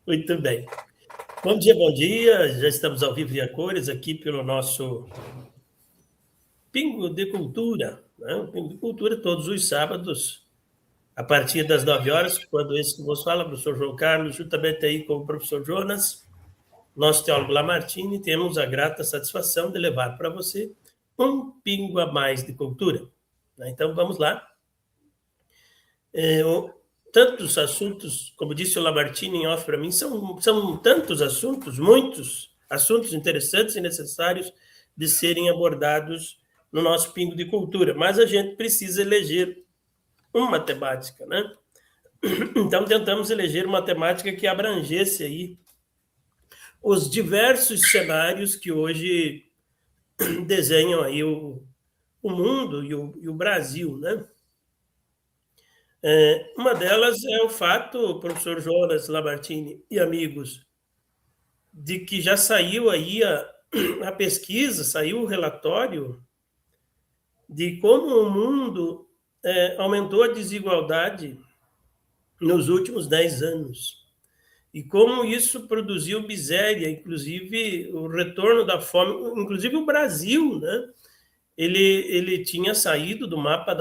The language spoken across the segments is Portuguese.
Muito bem. Bom dia, bom dia. Já estamos ao vivo e a cores aqui pelo nosso Pingo de Cultura, né? O Pingo de Cultura todos os sábados, a partir das 9 horas, quando esse que vos fala, o professor João Carlos, juntamente aí com o professor Jonas, nosso teólogo Lamartine, temos a grata satisfação de levar para você um pingo a mais de cultura. Então, vamos lá. Tantos assuntos, como disse o Lamartine em off para mim, são tantos assuntos, muitos assuntos interessantes e necessários de serem abordados no nosso Pingo de Cultura, mas a gente precisa eleger uma temática, né? Então, tentamos eleger uma temática que abrangesse aí os diversos cenários que hoje desenham aí o mundo e o Brasil, né? Uma delas é o fato, professor Jonas Lamartine e amigos, de que já saiu aí a pesquisa, saiu o relatório de como o mundo aumentou a desigualdade nos últimos 10 anos e como isso produziu miséria, inclusive o retorno da fome, inclusive o Brasil, né? Ele tinha saído do mapa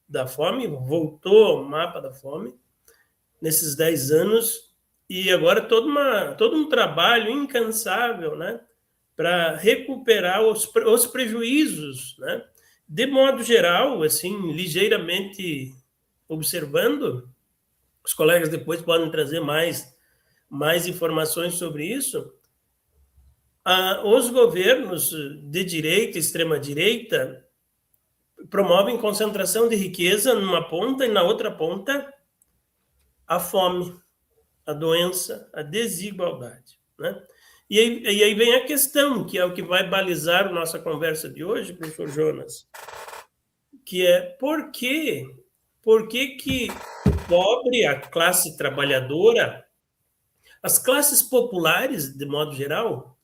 da fome, voltou ao mapa da fome nesses 10 anos, e agora todo um trabalho incansável, né, para recuperar os prejuízos, né? De modo geral, assim, ligeiramente observando, os colegas depois podem trazer mais informações sobre isso, os governos de direita, extrema-direita, promovem concentração de riqueza numa ponta e na outra ponta a fome, a doença, a desigualdade, né? E aí vem a questão, que é o que vai balizar a nossa conversa de hoje, professor Jonas, que é por que o pobre, a classe trabalhadora, as classes populares, de modo geral,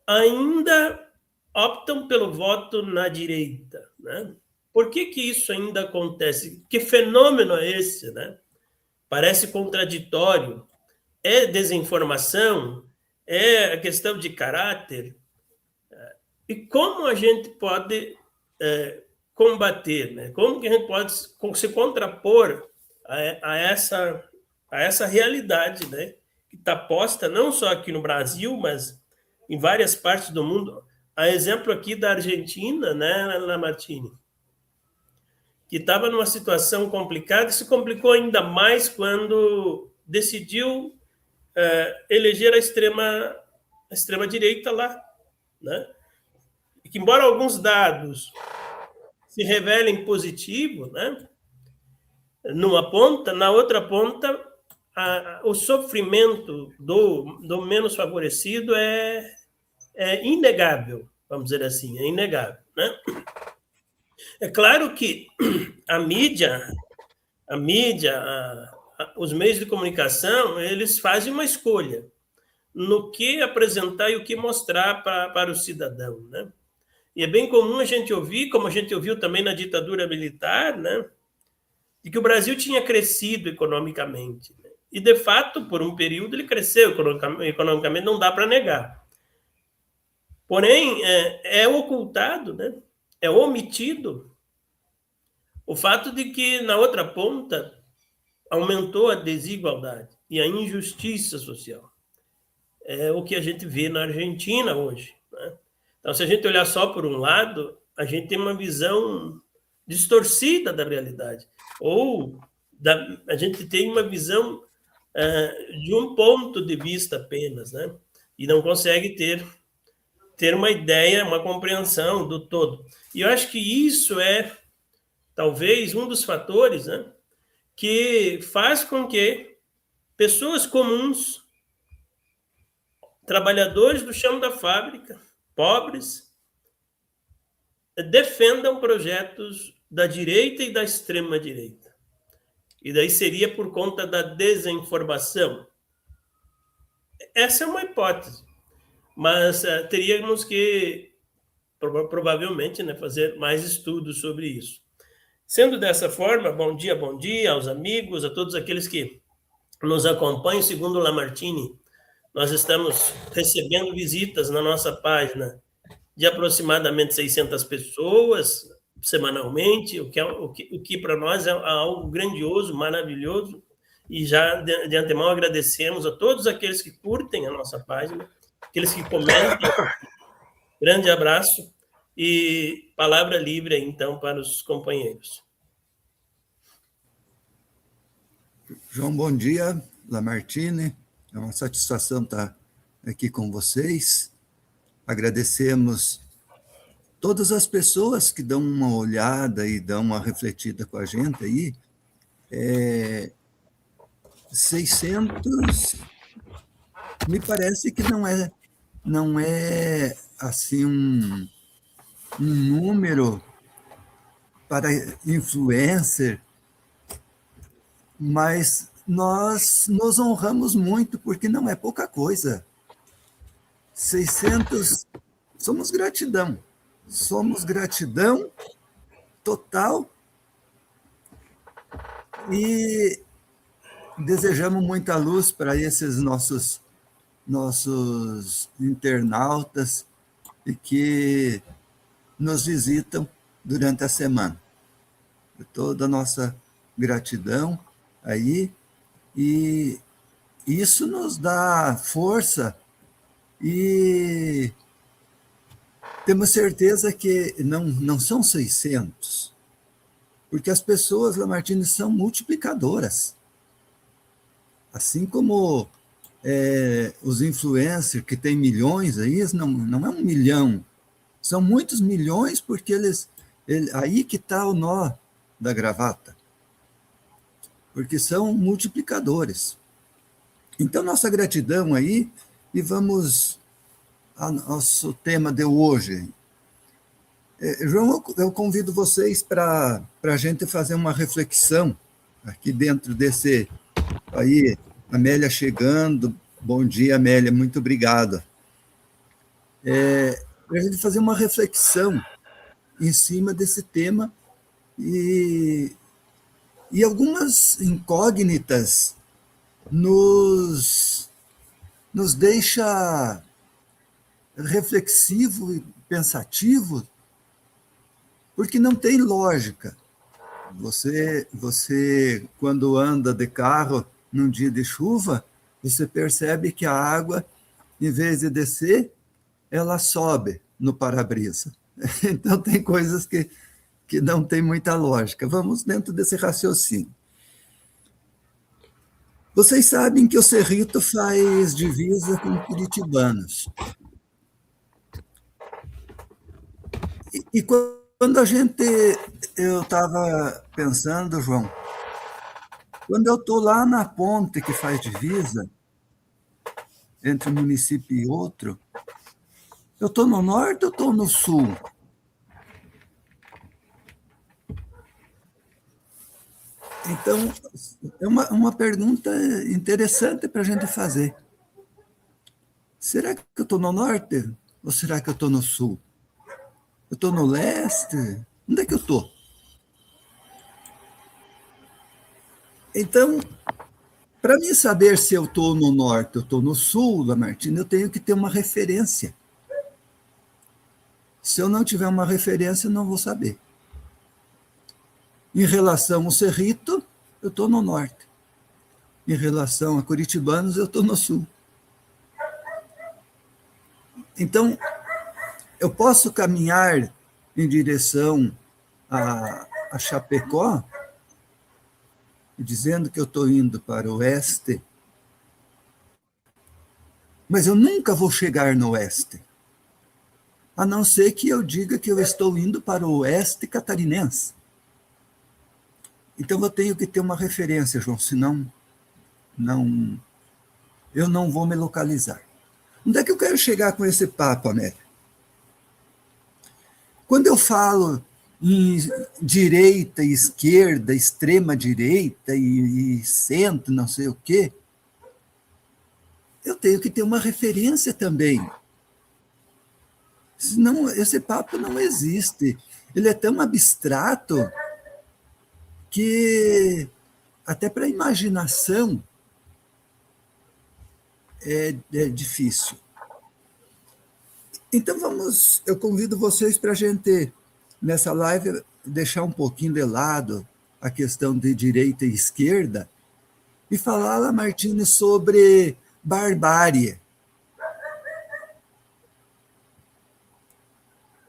ainda optam pelo voto na direita, né? Por que isso ainda acontece? Que fenômeno é esse, né? Parece contraditório. É desinformação? É a questão de caráter? E como a gente pode combater, né? Como que a gente pode se contrapor a essa realidade, né? Que está posta não só aqui no Brasil, mas em várias partes do mundo. A exemplo aqui da Argentina, né, Lamartine, que estava numa situação complicada e se complicou ainda mais quando decidiu eleger a extrema-direita lá, né? E que, embora alguns dados se revelem positivos, né, numa ponta, na outra ponta, o sofrimento do menos favorecido é inegável, vamos dizer assim, é inegável, né? É claro que a mídia, os meios de comunicação, eles fazem uma escolha no que apresentar e o que mostrar para o cidadão, né? E é bem comum a gente ouvir, como a gente ouviu também na ditadura militar, né, de que o Brasil tinha crescido economicamente, né? E, de fato, por um período ele cresceu economicamente, não dá para negar. Porém, é ocultado, né, é omitido o fato de que, na outra ponta, aumentou a desigualdade e a injustiça social. É o que a gente vê na Argentina hoje, né? Então, se a gente olhar só por um lado, a gente tem uma visão distorcida da realidade. Ou a gente tem uma visão de um ponto de vista apenas, né? E não consegue ter uma ideia, uma compreensão do todo. E eu acho que isso é, talvez, um dos fatores, né, que faz com que pessoas comuns, trabalhadores do chão da fábrica, pobres, defendam projetos da direita e da extrema-direita. E daí seria por conta da desinformação. Essa é uma hipótese, mas teríamos que, provavelmente, né, fazer mais estudos sobre isso. Sendo dessa forma, bom dia aos amigos, a todos aqueles que nos acompanham. Segundo o Lamartine, nós estamos recebendo visitas na nossa página de aproximadamente 600 pessoas semanalmente, o que para nós é algo grandioso, maravilhoso, e já de antemão agradecemos a todos aqueles que curtem a nossa página, aqueles que comentam. Grande abraço e palavra livre, então, para os companheiros. João, bom dia. Lamartine, é uma satisfação estar aqui com vocês. Agradecemos todas as pessoas que dão uma olhada e dão uma refletida com a gente aí. 600, me parece que não é assim um número para influencer, mas nós nos honramos muito, porque não é pouca coisa. 600, somos gratidão total, e desejamos muita luz para esses nossos internautas e que nos visitam durante a semana. Toda a nossa gratidão aí, e isso nos dá força, e temos certeza que não são 600, porque as pessoas, Lamartine, são multiplicadoras. Assim como os influencers que têm milhões, aí não é 1 milhão, são muitos milhões, porque aí que está o nó da gravata, porque são multiplicadores. Então, nossa gratidão aí, e vamos ao nosso tema de hoje. João, eu convido vocês para a gente fazer uma reflexão aqui dentro desse... Aí, Amélia chegando. Bom dia, Amélia, muito obrigado. Para a gente fazer uma reflexão em cima desse tema, e algumas incógnitas nos deixa reflexivo e pensativo, porque não tem lógica. Você, quando anda de carro num dia de chuva, você percebe que a água, em vez de descer, ela sobe no para-brisa. Então, tem coisas que não tem muita lógica. Vamos dentro desse raciocínio. Vocês sabem que o Cerrito faz divisa com curitibanos. E quando eu estava pensando, João, quando eu estou lá na ponte que faz divisa entre um município e outro, eu estou no norte ou estou no sul? Então, é uma pergunta interessante para a gente fazer. Será que eu estou no norte ou será que eu estou no sul? Eu estou no leste? Onde é que eu estou? Então, para mim saber se eu estou no norte ou estou no sul, Lamartine, eu tenho que ter uma referência. Se eu não tiver uma referência, eu não vou saber. Em relação ao Cerrito, eu estou no norte. Em relação a curitibanos, eu estou no sul. Então, eu posso caminhar em direção a Chapecó, dizendo que eu estou indo para o oeste, mas eu nunca vou chegar no oeste, a não ser que eu diga que eu estou indo para o oeste catarinense. Então, eu tenho que ter uma referência, João, senão eu não vou me localizar. Onde é que eu quero chegar com esse papo, Amélia? Quando eu falo em direita, esquerda, extrema-direita e centro, não sei o quê, eu tenho que ter uma referência também. Senão, esse papo não existe. Ele é tão abstrato que, até para a imaginação, é difícil. Então eu convido vocês para a gente, nessa live, deixar um pouquinho de lado a questão de direita e esquerda e falar, Lamartine, sobre barbárie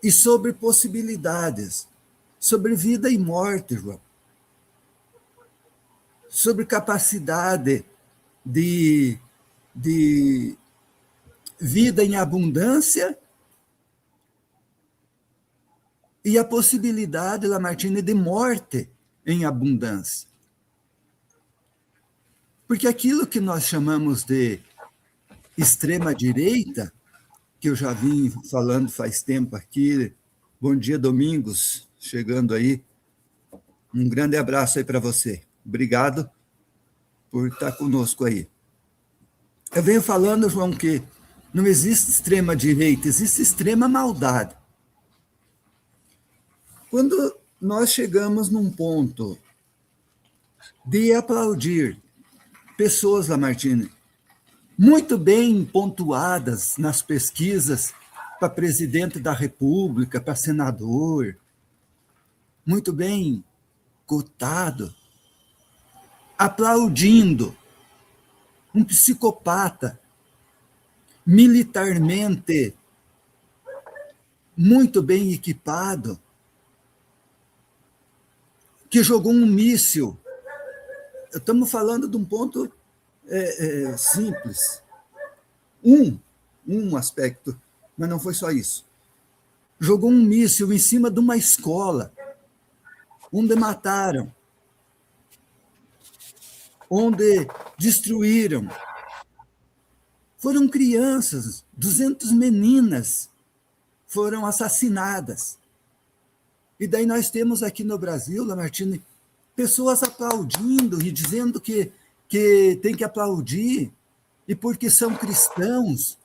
e sobre possibilidades, sobre vida e morte, João, sobre capacidade de vida em abundância e a possibilidade, Lamartine, de morte em abundância. Porque aquilo que nós chamamos de extrema-direita, que eu já vim falando faz tempo aqui, bom dia, Domingos, chegando aí, um grande abraço aí para você. Obrigado por estar conosco aí. Eu venho falando, João, que não existe extrema-direita, existe extrema maldade. Quando nós chegamos num ponto de aplaudir pessoas, Lamartine, muito bem pontuadas nas pesquisas para presidente da República, para senador, muito bem cotado, aplaudindo um psicopata militarmente muito bem equipado, que jogou um míssil. Estamos falando de um ponto simples. Um aspecto, mas não foi só isso. Jogou um míssil em cima de uma escola, onde mataram, onde destruíram. Foram crianças, 200 meninas foram assassinadas. E daí nós temos aqui no Brasil, Lamartine, pessoas aplaudindo e dizendo que tem que aplaudir, e porque são cristãos,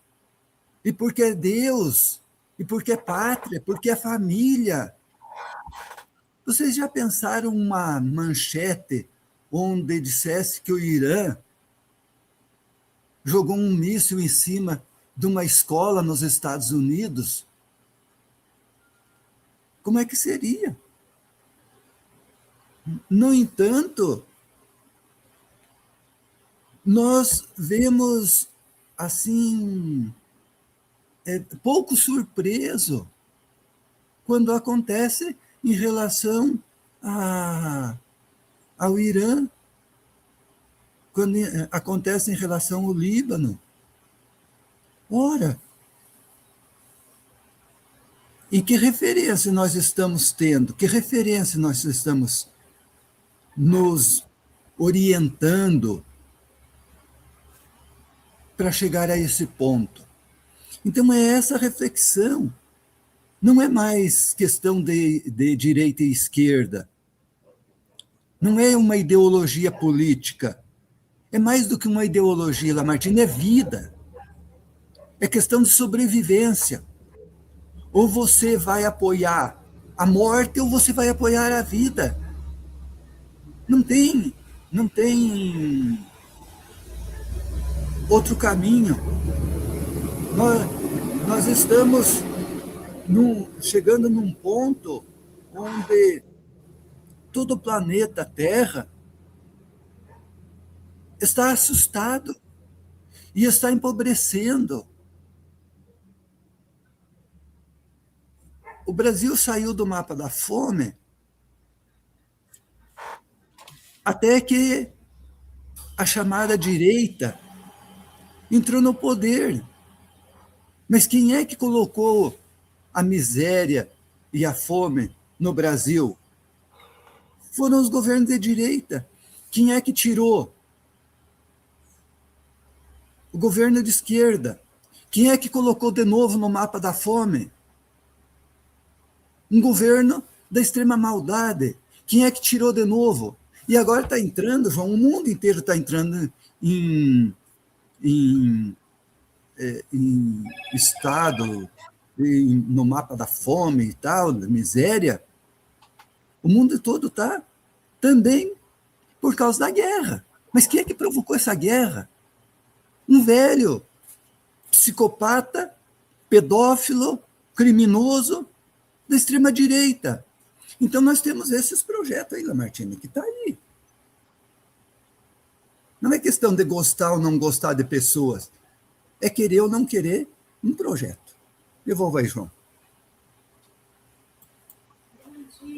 e porque é Deus, e porque é pátria, porque é família. Vocês já pensaram uma manchete onde dissesse que o Irã jogou um míssil em cima de uma escola nos Estados Unidos? Como é que seria? No entanto, nós vemos, assim, pouco surpreso quando acontece em relação ao Irã, quando acontece em relação ao Líbano. Ora, e que referência nós estamos tendo? Que referência nós estamos nos orientando para chegar a esse ponto? Então, é essa reflexão. Não é mais questão de direita e esquerda. Não é uma ideologia política. É mais do que uma ideologia, Lamartine, é vida. É questão de sobrevivência. Ou você vai apoiar a morte ou você vai apoiar a vida. Não tem outro caminho. Nós estamos chegando num ponto onde todo o planeta Terra está assustado e está empobrecendo. O Brasil saiu do mapa da fome até que a chamada direita entrou no poder. Mas quem é que colocou a miséria e a fome no Brasil? Foram os governos de direita. Quem é que tirou? O governo de esquerda. Quem é que colocou de novo no mapa da fome? Um governo da extrema maldade. Quem é que tirou de novo? E agora está entrando, João, o mundo inteiro está entrando em estado, no mapa da fome e tal, da miséria. O mundo todo está também por causa da guerra. Mas quem é que provocou essa guerra? Um velho, psicopata, pedófilo, criminoso da extrema-direita. Então, nós temos esses projetos aí, Lamartine, que está aí. Não é questão de gostar ou não gostar de pessoas. É querer ou não querer um projeto. Devolva aí, João.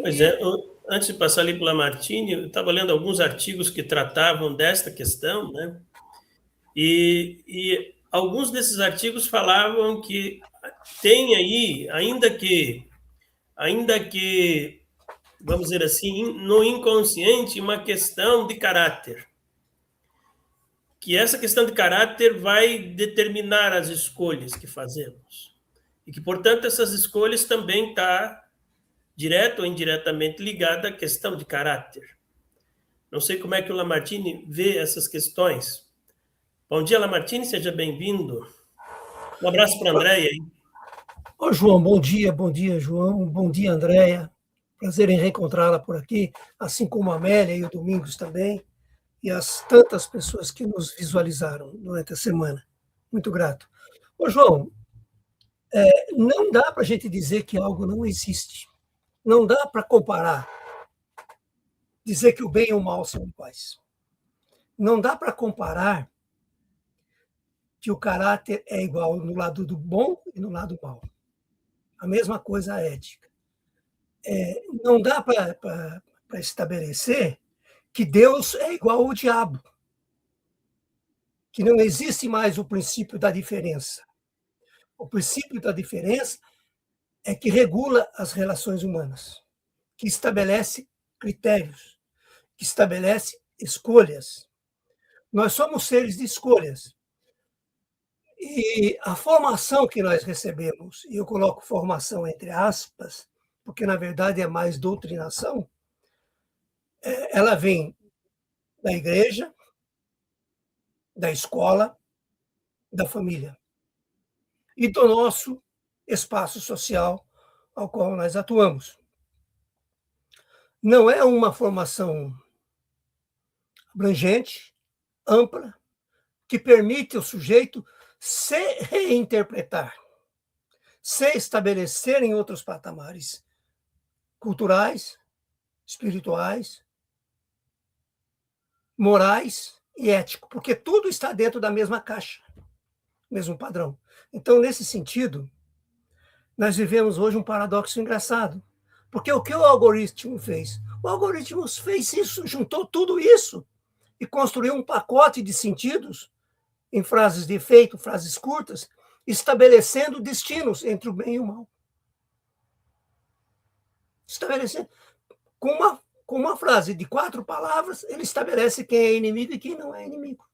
Pois é, antes de passar ali para o Lamartine, eu estava lendo alguns artigos que tratavam desta questão, né? E alguns desses artigos falavam que tem aí, ainda que, vamos dizer assim, no inconsciente, uma questão de caráter. Que essa questão de caráter vai determinar as escolhas que fazemos. E que, portanto, essas escolhas também estão direto ou indiretamente ligada à questão de caráter. Não sei como é que o Lamartine vê essas questões. Bom dia, Lamartine, seja bem-vindo. Um abraço para a Andréia. Ô, João, bom dia, João. Bom dia, Andréia. Prazer em reencontrá-la por aqui, assim como a Amélia e o Domingos também, e as tantas pessoas que nos visualizaram durante a semana. Muito grato. Ô, João, não dá para a gente dizer que algo não existe. Não dá para comparar, dizer que o bem e o mal são iguais. Não dá para comparar que o caráter é igual no lado do bom e no lado do mal. A mesma coisa a ética. Não dá para estabelecer que Deus é igual ao diabo, que não existe mais o princípio da diferença. O princípio da diferença é que regula as relações humanas, que estabelece critérios, que estabelece escolhas. Nós somos seres de escolhas. E a formação que nós recebemos, e eu coloco formação entre aspas, porque na verdade é mais doutrinação, ela vem da igreja, da escola, da família e do nosso espaço social ao qual nós atuamos. Não é uma formação abrangente, ampla, que permite ao sujeito se reinterpretar, se estabelecer em outros patamares culturais, espirituais, morais e éticos, porque tudo está dentro da mesma caixa, mesmo padrão. Então, nesse sentido, nós vivemos hoje um paradoxo engraçado, porque o que o algoritmo fez? O algoritmo fez isso, juntou tudo isso e construiu um pacote de sentidos em frases de efeito, frases curtas, estabelecendo destinos entre o bem e o mal. Estabelecendo. Com uma frase de 4 palavras, ele estabelece quem é inimigo e quem não é inimigo.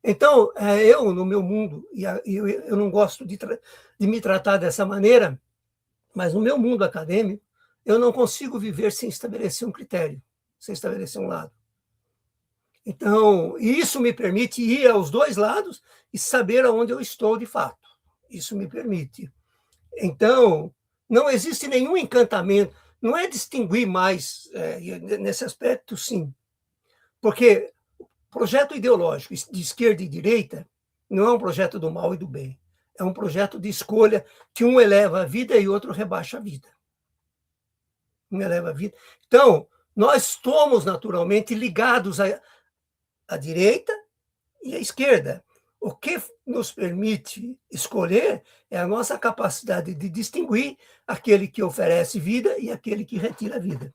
Então, eu, no meu mundo, e eu não gosto de me tratar dessa maneira, mas no meu mundo acadêmico, eu não consigo viver sem estabelecer um critério, sem estabelecer um lado. Então, isso me permite ir aos dois lados e saber aonde eu estou de fato. Isso me permite. Então, não existe nenhum encantamento, não é distinguir mais, nesse aspecto, sim. Porque o projeto ideológico de esquerda e direita não é um projeto do mal e do bem. É um projeto de escolha que um eleva a vida e outro rebaixa a vida. Um eleva a vida. Então, nós somos naturalmente ligados à direita e à esquerda. O que nos permite escolher é a nossa capacidade de distinguir aquele que oferece vida e aquele que retira a vida.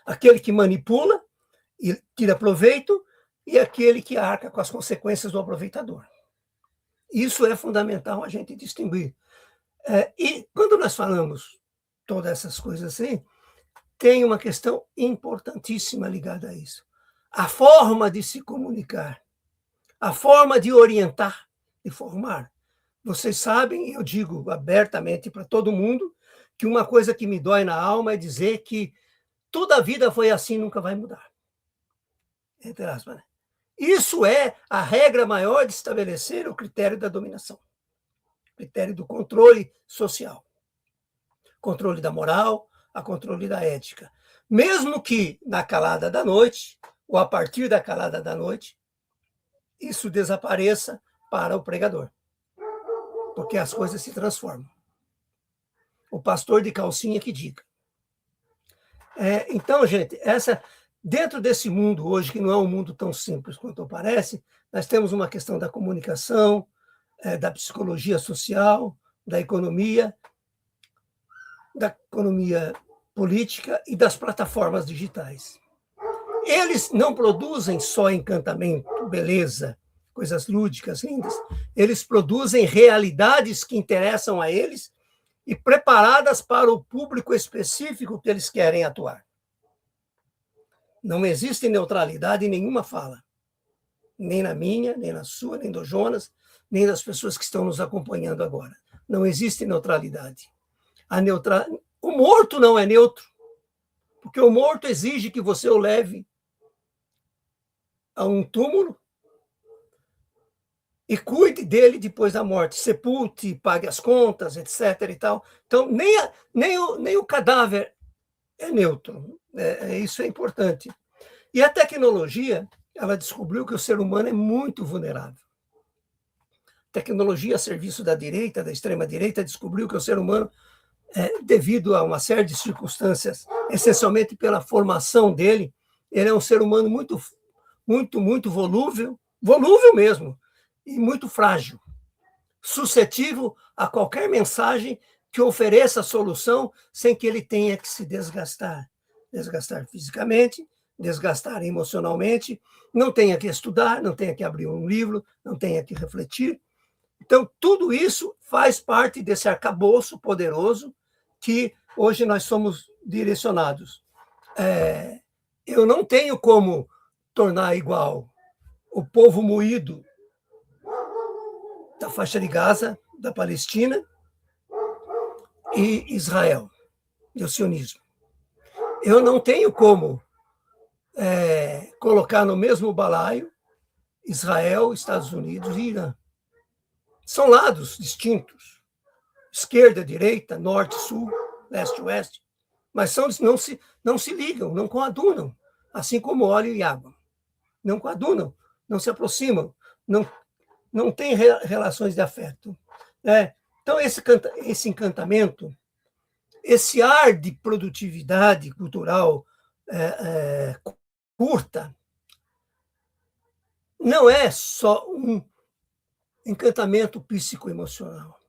Aquele que manipula e tira proveito e aquele que arca com as consequências do aproveitador. Isso é fundamental a gente distinguir. E quando nós falamos todas essas coisas assim, tem uma questão importantíssima ligada a isso. A forma de se comunicar, a forma de orientar, de formar. Vocês sabem, eu digo abertamente para todo mundo, que uma coisa que me dói na alma é dizer que toda a vida foi assim, nunca vai mudar. Entre aspas, né? Isso é a regra maior de estabelecer o critério da dominação, o critério do controle social, controle da moral, a controle da ética. Mesmo que na calada da noite, ou a partir da calada da noite, isso desapareça para o pregador, porque as coisas se transformam. O pastor de calcinha que diga. Então, gente, dentro desse mundo hoje, que não é um mundo tão simples quanto parece, nós temos uma questão da comunicação, da psicologia social, da economia política e das plataformas digitais. Eles não produzem só encantamento, beleza, coisas lúdicas, lindas. Eles produzem realidades que interessam a eles e preparadas para o público específico que eles querem atuar. Não existe neutralidade em nenhuma fala. Nem na minha, nem na sua, nem do Jonas, nem das pessoas que estão nos acompanhando agora. Não existe neutralidade. O morto não é neutro, porque o morto exige que você o leve a um túmulo e cuide dele depois da morte, sepulte, pague as contas, etc. E tal. Então, nem o cadáver é neutro. Isso é importante. E a tecnologia, ela descobriu que o ser humano é muito vulnerável. A tecnologia a serviço da direita, da extrema-direita, descobriu que o ser humano, devido a uma série de circunstâncias, essencialmente pela formação dele, ele é um ser humano muito, muito, muito volúvel mesmo, e muito frágil, suscetível a qualquer mensagem que ofereça a solução sem que ele tenha que se desgastar fisicamente, desgastar emocionalmente, não tenha que estudar, não tenha que abrir um livro, não tenha que refletir. Então, tudo isso faz parte desse arcabouço poderoso que hoje nós somos direcionados. Eu não tenho como tornar igual o povo moído da faixa de Gaza, da Palestina e Israel, e o sionismo. Eu não tenho como colocar no mesmo balaio Israel, Estados Unidos e Irã. São lados distintos, esquerda, direita, norte, sul, leste, oeste, mas não se ligam, não coadunam, assim como óleo e água. Não coadunam, não se aproximam, não têm relações de afeto. Então, esse encantamento, esse ar de produtividade cultural curta, não é só um encantamento psicoemocional.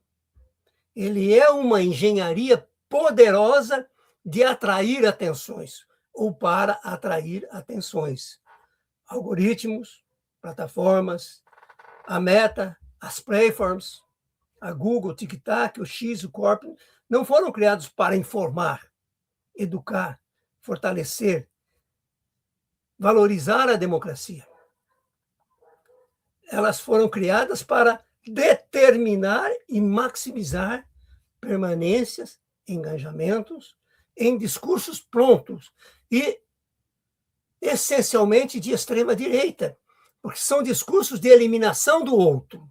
Ele é uma engenharia poderosa de atrair atenções, ou para atrair atenções. Algoritmos, plataformas, a Meta, as platforms, a Google, o TikTok, o X, o Corp, não foram criados para informar, educar, fortalecer, valorizar a democracia. Elas foram criadas para determinar e maximizar permanências, engajamentos em discursos prontos e, essencialmente, de extrema-direita, porque são discursos de eliminação do outro,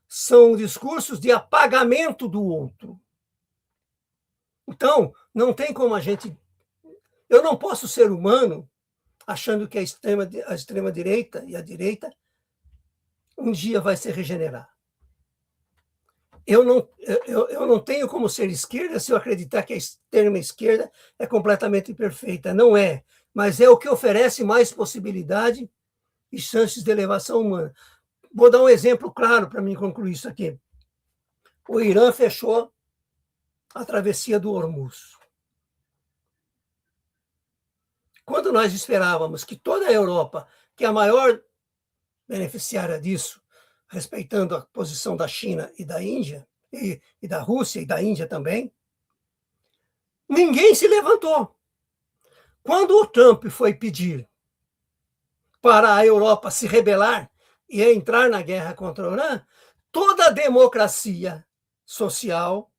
são discursos de apagamento do outro. Então, não tem como eu não posso ser humano achando que a extrema-direita e a direita um dia vai se regenerar. Eu não tenho como ser esquerda se eu acreditar que a extrema-esquerda é completamente perfeita. Não é, mas é o que oferece mais possibilidade e chances de elevação humana. Vou dar um exemplo claro para mim concluir isso aqui. O Irã fechou a travessia do Hormuz. Quando nós esperávamos que toda a Europa, que é a maior beneficiária disso, respeitando a posição da China e da Índia, e da Rússia e da Índia também, ninguém se levantou. Quando o Trump foi pedir para a Europa se rebelar e entrar na guerra contra o Irã, toda a democracia social,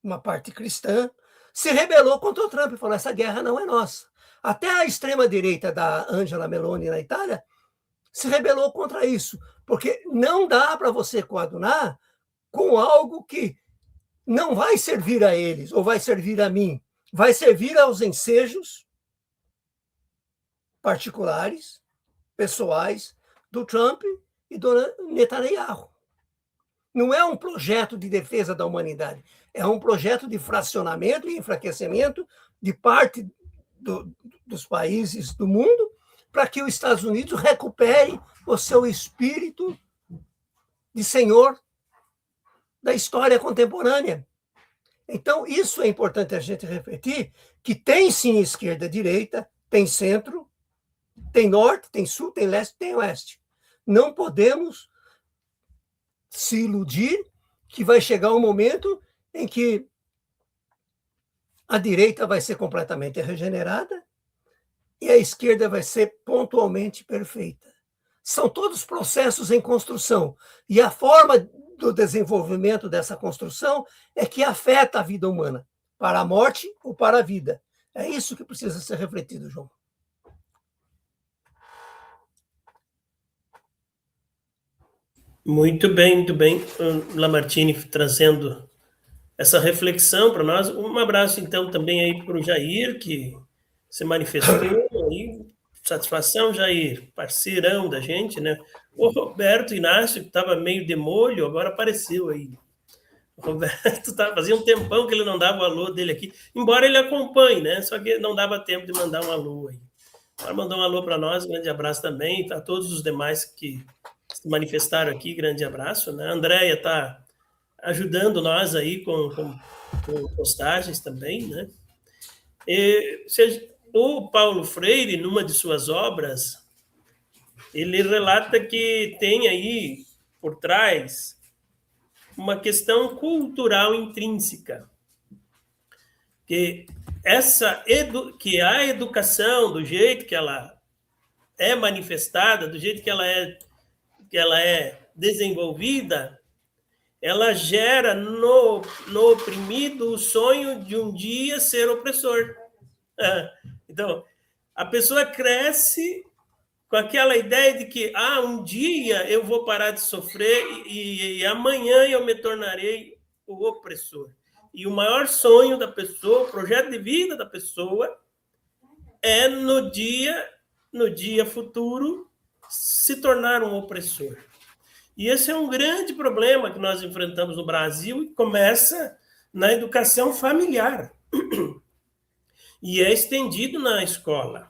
uma parte cristã, se rebelou contra o Trump e falou: essa guerra não é nossa. Até a extrema-direita da Angela Meloni na Itália se rebelou contra isso, porque não dá para você coadunar com algo que não vai servir a eles ou vai servir a mim, vai servir aos ensejos particulares, pessoais, do Trump e do Netanyahu. Não é um projeto de defesa da humanidade, é um projeto de fracionamento e enfraquecimento de parte dos países do mundo para que os Estados Unidos recupere o seu espírito de senhor da história contemporânea. Então, isso é importante a gente refletir, que tem sim esquerda, direita, tem centro, tem norte, tem sul, tem leste, tem oeste. Não podemos se iludir que vai chegar um momento em que a direita vai ser completamente regenerada e a esquerda vai ser pontualmente perfeita. São todos processos em construção. E a forma do desenvolvimento dessa construção é que afeta a vida humana, para a morte ou para a vida. É isso que precisa ser refletido, João. Muito bem, muito bem. Lamartine trazendo essa reflexão para nós. Um abraço, então, também aí para o Jair, que se manifestou aí. Satisfação, Jair, parceirão da gente, né? O Roberto Inácio, que estava meio de molho, agora apareceu aí. O Roberto fazia um tempão que ele não dava o alô dele aqui, embora ele acompanhe, né? Só que não dava tempo de mandar um alô aí. Agora mandou um alô para nós, um grande abraço também, a todos os demais que se manifestaram aqui, grande abraço, né? A Andréia está ajudando nós aí com postagens também, né? O Paulo Freire, numa de suas obras, ele relata que tem aí por trás uma questão cultural intrínseca, que que a educação, do jeito que ela é manifestada, do jeito que ela é desenvolvida, ela gera no oprimido o sonho de um dia ser opressor. Então, a pessoa cresce com aquela ideia de que um dia eu vou parar de sofrer e amanhã eu me tornarei o opressor. E o maior sonho da pessoa, o projeto de vida da pessoa, é no dia futuro se tornar um opressor. E esse é um grande problema que nós enfrentamos no Brasil e começa na educação familiar. E é estendido na escola.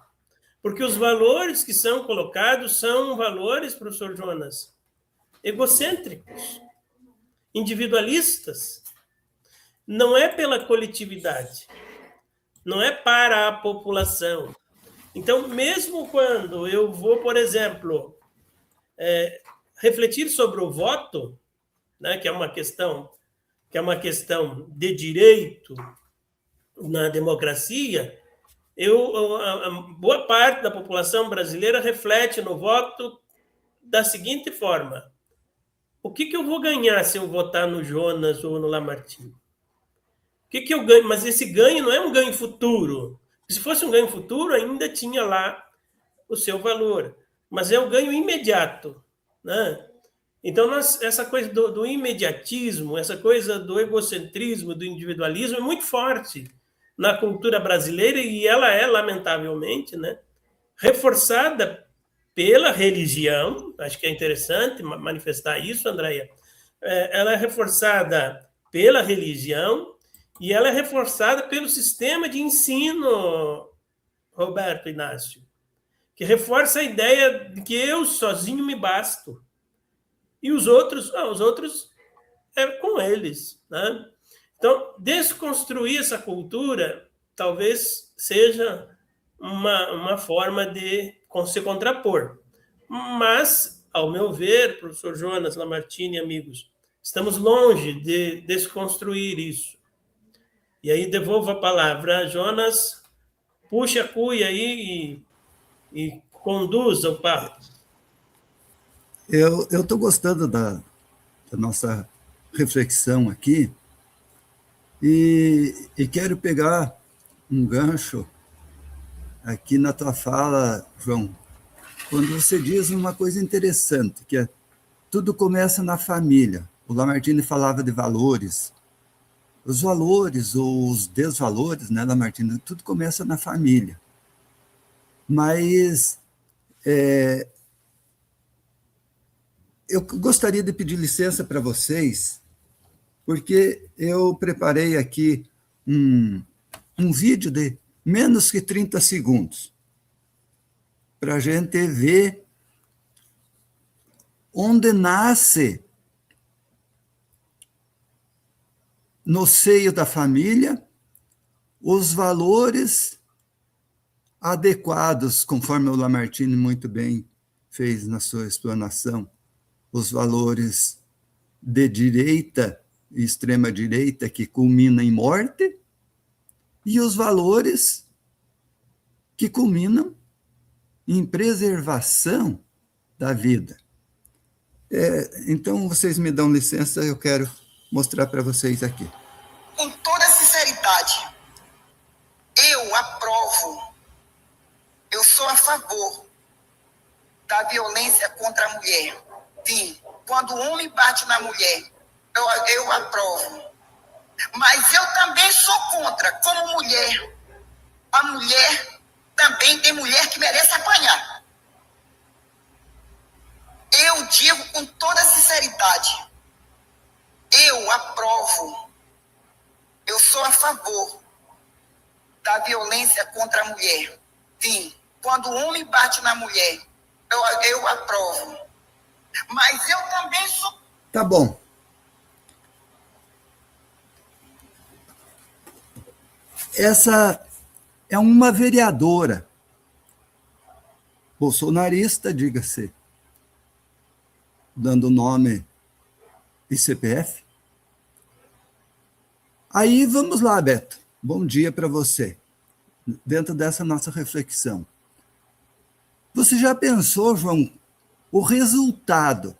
Porque os valores que são colocados são valores, professor Jonas, egocêntricos, individualistas. Não é pela coletividade, não é para a população. Então, mesmo quando eu vou, por exemplo, refletir sobre o voto, né, que é uma questão de direito na democracia, a boa parte da população brasileira reflete no voto da seguinte forma: o que eu vou ganhar se eu votar no Jonas ou no Lamartine? O que eu ganho? Mas esse ganho não é um ganho futuro. Se fosse um ganho futuro, ainda tinha lá o seu valor. Mas é um ganho imediato, né? Então, essa coisa do imediatismo, essa coisa do egocentrismo, do individualismo é muito forte na cultura brasileira e ela é, lamentavelmente, né, reforçada pela religião. Acho que é interessante manifestar isso, Andréia. Ela é reforçada pela religião e ela é reforçada pelo sistema de ensino, Roberto Inácio, que reforça a ideia de que eu sozinho me basto. E os outros é com eles, né? Então, desconstruir essa cultura talvez seja uma forma de se contrapor. Mas, ao meu ver, professor Jonas, Lamartine e amigos, estamos longe de desconstruir isso. E aí devolvo a palavra a Jonas, puxa a cuia aí e conduza o papo. Eu estou gostando da nossa reflexão aqui e quero pegar um gancho aqui na tua fala, João, quando você diz uma coisa interessante, que é tudo começa na família. O Lamartine falava de valores. Os valores ou os desvalores, né, Lamartine, tudo começa na família. Mas eu gostaria de pedir licença para vocês, porque eu preparei aqui um vídeo de menos que 30 segundos, para a gente ver onde nasce, no seio da família, os valores adequados, conforme o Lamartine muito bem fez na sua explanação, os valores de direita e extrema-direita que culminam em morte, e os valores que culminam em preservação da vida. Então, vocês me dão licença, eu quero mostrar para vocês aqui. Com toda sinceridade, eu aprovo, eu sou a favor da violência contra a mulher. Sim, quando o homem bate na mulher, eu aprovo. Mas eu também sou contra, como mulher. A mulher também tem mulher que merece apanhar. Eu digo com toda sinceridade, eu aprovo, eu sou a favor da violência contra a mulher. Sim, quando o homem bate na mulher, eu aprovo. Mas eu também sou... Tá bom. Essa é uma vereadora bolsonarista, diga-se, dando nome e CPF. Aí, vamos lá, Beto. Bom dia para você. Dentro dessa nossa reflexão. Você já pensou, João, o resultado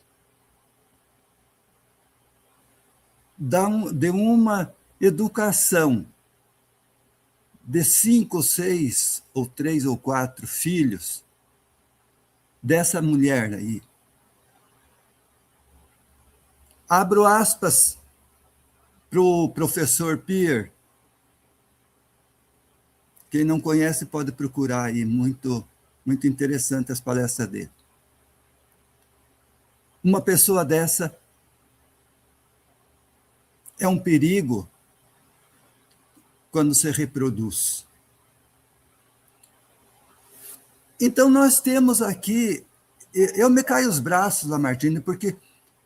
de uma educação de 5, 6, ou 3 ou 4 filhos dessa mulher aí? Abro aspas para o professor Pierre. Quem não conhece pode procurar aí, muito interessante as palestras dele. Uma pessoa dessa é um perigo quando se reproduz. Então, nós temos aqui... Eu me caio os braços, Lamartine, porque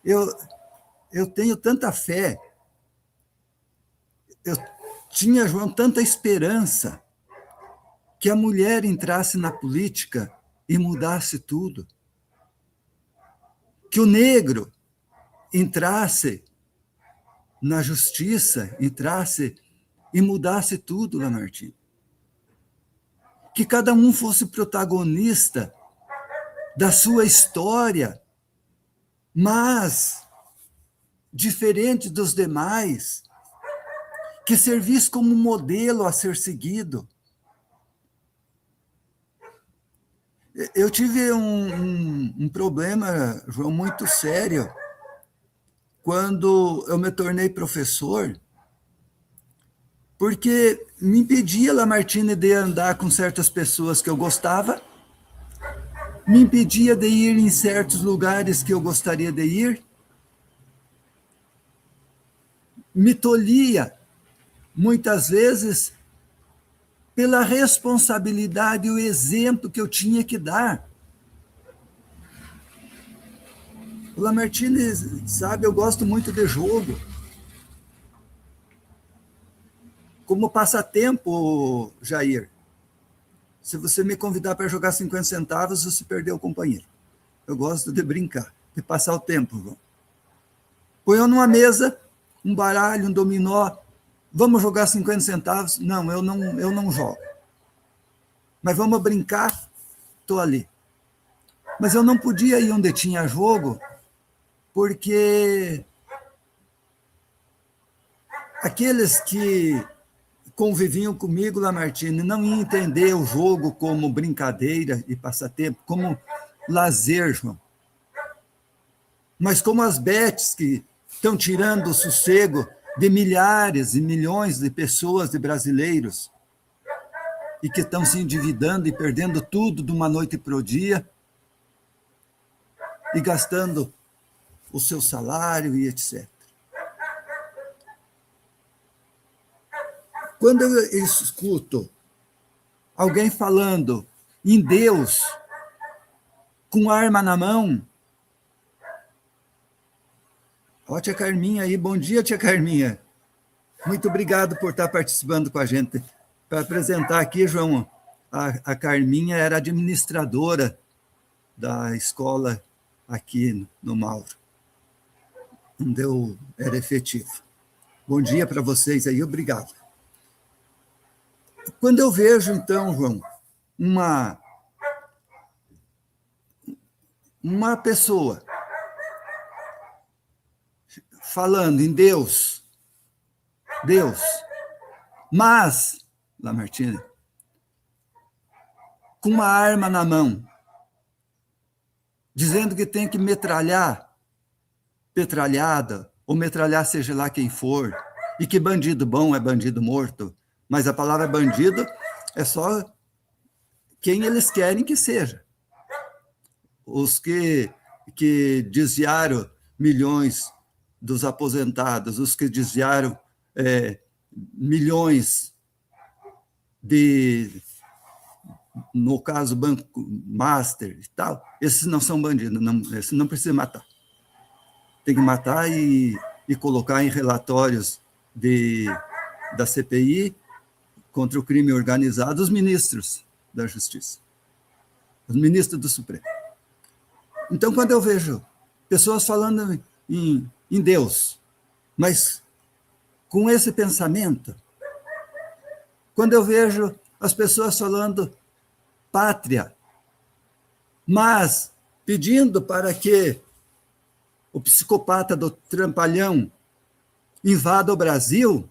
eu tenho tanta fé, eu tinha, João, tanta esperança que a mulher entrasse na política e mudasse tudo. Que o negro entrasse na justiça, entrasse e mudasse tudo, Lamartine. Que cada um fosse protagonista da sua história, mas diferente dos demais, que servisse como modelo a ser seguido. Eu tive um problema, João, muito sério, quando eu me tornei professor, porque me impedia, Lamartine, de andar com certas pessoas que eu gostava, me impedia de ir em certos lugares que eu gostaria de ir, me tolhia, muitas vezes, pela responsabilidade e o exemplo que eu tinha que dar. O Lamartine, sabe, eu gosto muito de jogo. Como passatempo, Jair, se você me convidar para jogar 50 centavos, você perdeu o companheiro. Eu gosto de brincar, de passar o tempo. João. Põe eu numa mesa, um baralho, um dominó, vamos jogar 50 centavos? Não, eu não jogo. Mas vamos brincar? Estou ali. Mas eu não podia ir onde tinha jogo, porque aqueles que conviviam comigo, Lamartine, não iam entender o jogo como brincadeira e passatempo, como lazer, João. Mas como as bets que estão tirando o sossego de milhares e milhões de pessoas, de brasileiros, e que estão se endividando e perdendo tudo de uma noite para o dia, e gastando o seu salário e etc. Quando eu escuto alguém falando em Deus com arma na mão, ó, tia Carminha aí, bom dia, tia Carminha. Muito obrigado por estar participando com a gente. Para apresentar aqui, João, a Carminha era administradora da escola aqui no Mauro, onde eu era efetivo. Bom dia para vocês aí, obrigado. Quando eu vejo, então, João, uma pessoa falando em Deus, mas, Lamartine, com uma arma na mão, dizendo que tem que metralhar, petralhada, ou metralhar seja lá quem for, e que bandido bom é bandido morto, mas a palavra bandido é só quem eles querem que seja. Os que desviaram milhões dos aposentados, os que desviaram milhões no caso, Banco Master e tal, esses não são bandidos, esses não precisa matar. Tem que matar e colocar em relatórios da CPI contra o crime organizado os ministros da Justiça, os ministros do Supremo. Então, quando eu vejo pessoas falando em Deus, mas com esse pensamento, quando eu vejo as pessoas falando pátria, mas pedindo para que o psicopata do Trampalhão invada o Brasil,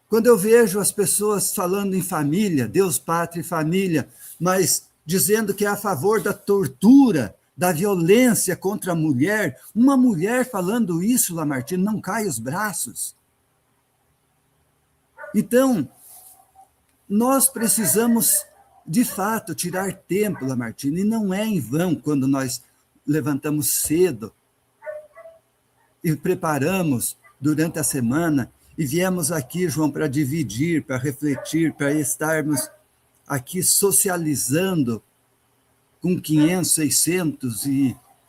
quando eu vejo as pessoas falando em família, Deus, pátria e família, mas dizendo que é a favor da tortura, da violência contra a mulher, uma mulher falando isso, Lamartine, não cai os braços. Então, nós precisamos, de fato, tirar tempo, Lamartine, e não é em vão quando nós levantamos cedo e preparamos durante a semana e viemos aqui, João, para dividir, para refletir, para estarmos aqui socializando com 500, 600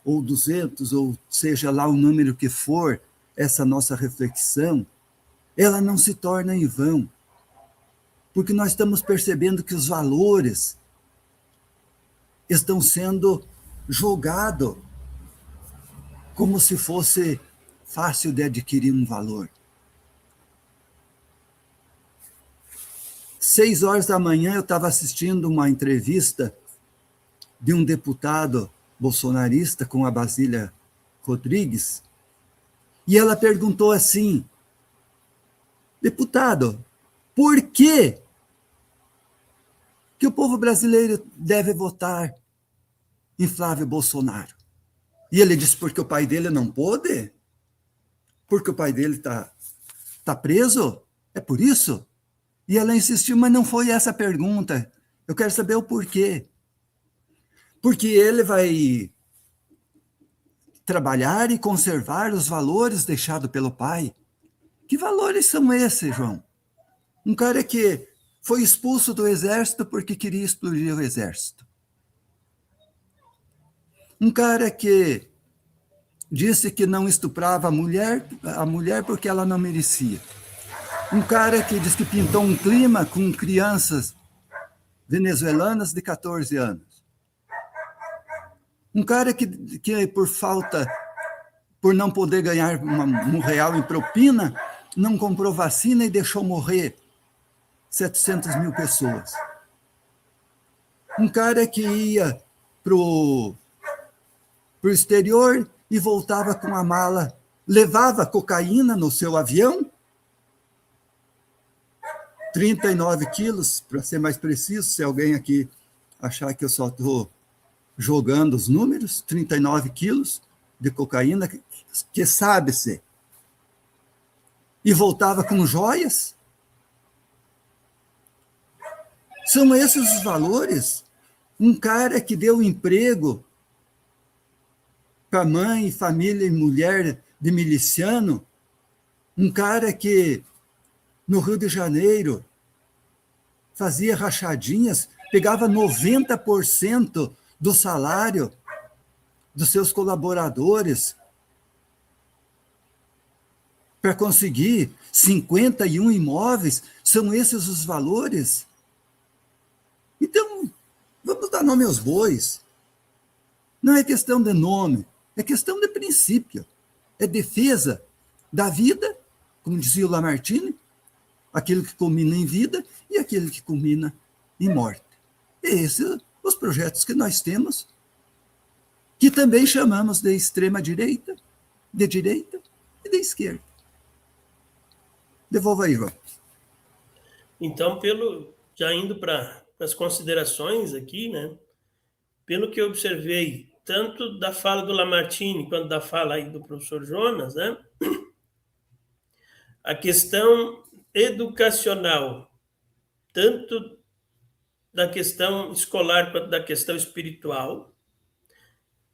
ou 200, ou seja lá o número que for, essa nossa reflexão, ela não se torna em vão, porque nós estamos percebendo que os valores estão sendo jogados como se fosse fácil de adquirir um valor. 6h da manhã eu estava assistindo uma entrevista de um deputado bolsonarista com a Basília Rodrigues, e ela perguntou assim: deputado, por que o povo brasileiro deve votar em Flávio Bolsonaro? E ele disse: porque o pai dele não pôde? Porque o pai dele tá preso? É por isso? E ela insistiu, mas não foi essa a pergunta. Eu quero saber o porquê. Porque ele vai trabalhar e conservar os valores deixados pelo pai. Que valores são esses, João? Um cara que foi expulso do exército porque queria explodir o exército. Um cara que disse que não estuprava a mulher porque ela não merecia. Um cara que disse que pintou um clima com crianças venezuelanas de 14 anos. Um cara que por não poder ganhar um real em propina, não comprou vacina e deixou morrer 700 mil pessoas. Um cara que ia para o exterior e voltava com a mala, levava cocaína no seu avião, 39 quilos, para ser mais preciso, se alguém aqui achar que eu só estou jogando os números, 39 quilos de cocaína, que sabe-se. E voltava com joias. São esses os valores? Um cara que deu emprego para mãe, família e mulher de miliciano, um cara que, no Rio de Janeiro, fazia rachadinhas, pegava 90% do salário dos seus colaboradores para conseguir 51 imóveis. São esses os valores? Então, vamos dar nome aos bois. Não é questão de nome, é questão de princípio. É defesa da vida, como dizia o Lamartine, aquilo que culmina em vida e aquilo que culmina em morte. Esses são os projetos que nós temos, que também chamamos de extrema-direita, de direita e de esquerda. Devolva aí, João. Então, já indo para as considerações aqui, né? Pelo que eu observei, tanto da fala do Lamartine quanto da fala aí do professor Jonas, né? A questão educacional, tanto da questão escolar quanto da questão espiritual,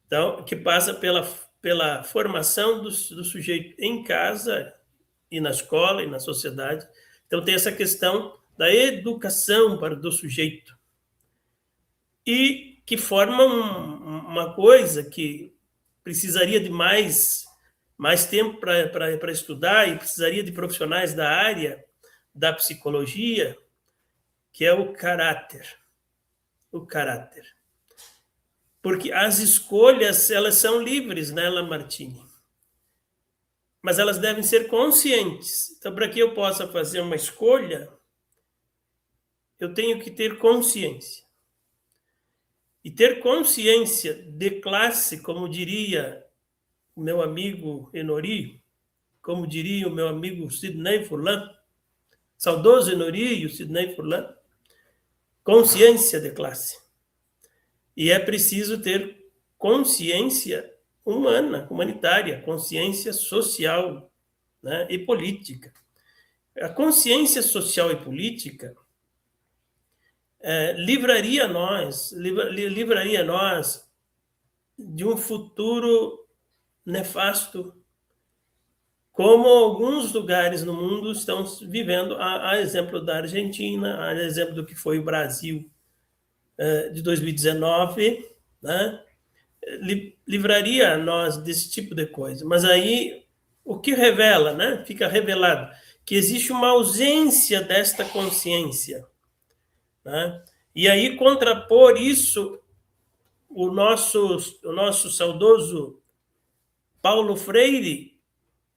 então, que passa pela formação do sujeito em casa e na escola e na sociedade. Então, tem essa questão da educação do sujeito, e que forma uma coisa que precisaria de mais tempo para estudar, e precisaria de profissionais da área da psicologia, que é o caráter. O caráter. Porque as escolhas, elas são livres, né, Lamartine? Mas elas devem ser conscientes. Então, para que eu possa fazer uma escolha, eu tenho que ter consciência. E ter consciência de classe, como diria o meu amigo Enori, como diria o meu amigo Sidney Furlan, saudoso Enori e o Sidney Furlan, consciência de classe. E é preciso ter consciência humanitária, consciência social, né, e política. A consciência social e política livraria nós de um futuro nefasto, como alguns lugares no mundo estão vivendo, a exemplo da Argentina, a exemplo do que foi o Brasil de 2019, né? Livraria nós desse tipo de coisa. Mas aí, o que revela, né? Fica revelado que existe uma ausência desta consciência, né? E aí, contrapor isso, o nosso saudoso Paulo Freire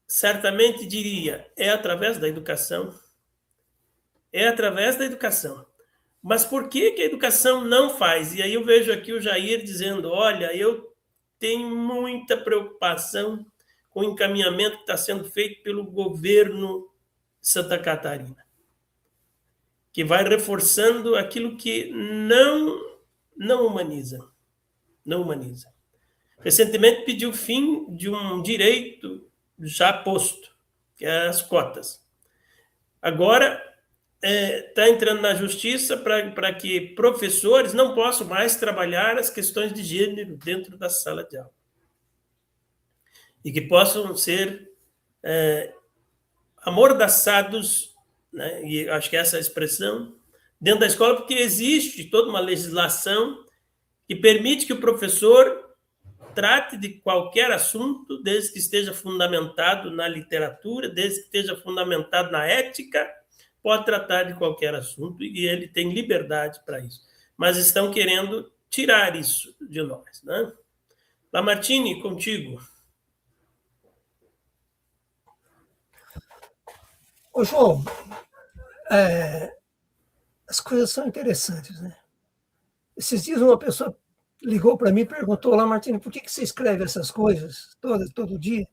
certamente diria: é através da educação. É através da educação. Mas por que a educação não faz? E aí eu vejo aqui o Jair dizendo: olha, eu tenho muita preocupação com o encaminhamento que está sendo feito pelo governo de Santa Catarina, que vai reforçando aquilo que não humaniza. Não humaniza. Recentemente pediu fim de um direito já posto, que é as cotas. Agora está entrando na justiça para que professores não possam mais trabalhar as questões de gênero dentro da sala de aula. E que possam ser amordaçados, né, e acho que essa é a expressão, dentro da escola, porque existe toda uma legislação que permite que o professor trate de qualquer assunto, desde que esteja fundamentado na literatura, desde que esteja fundamentado na ética, pode tratar de qualquer assunto e ele tem liberdade para isso. Mas estão querendo tirar isso de nós, né? Lamartine, contigo. Ô, João, as coisas são interessantes, né? Esses dias uma pessoa ligou para mim e perguntou: Lamartine, por que você escreve essas coisas todo dia?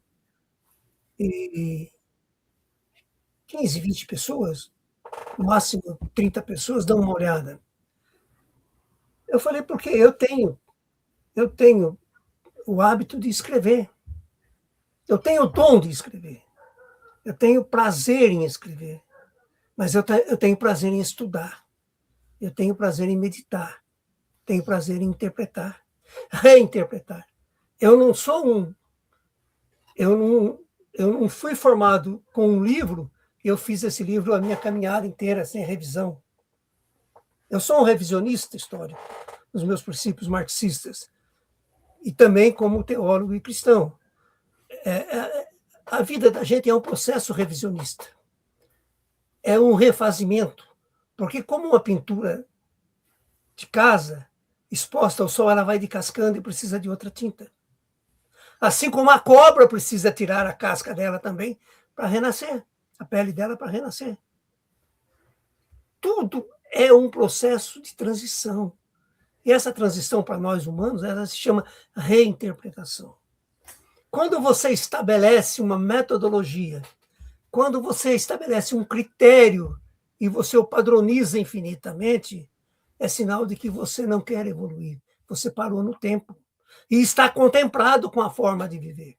E 15, 20 pessoas, no máximo 30 pessoas, dão uma olhada. Eu falei: porque eu tenho o hábito de escrever. Eu tenho o dom de escrever. Eu tenho prazer em escrever. Mas eu tenho prazer em estudar. Eu tenho prazer em meditar. Tenho prazer em interpretar. Reinterpretar. Eu não sou um... Eu não fui formado com um livro, eu fiz esse livro a minha caminhada inteira, sem revisão. Eu sou um revisionista histórico, nos meus princípios marxistas, e também como teólogo e cristão. A vida da gente é um processo revisionista. É um refazimento, porque como uma pintura de casa, exposta ao sol, ela vai descascando e precisa de outra tinta. Assim como a cobra precisa tirar a casca dela também para renascer, a pele dela para renascer. Tudo é um processo de transição. E essa transição, para nós humanos, ela se chama reinterpretação. Quando você estabelece uma metodologia, quando você estabelece um critério e você o padroniza infinitamente, é sinal de que você não quer evoluir. Você parou no tempo e está contemplado com a forma de viver.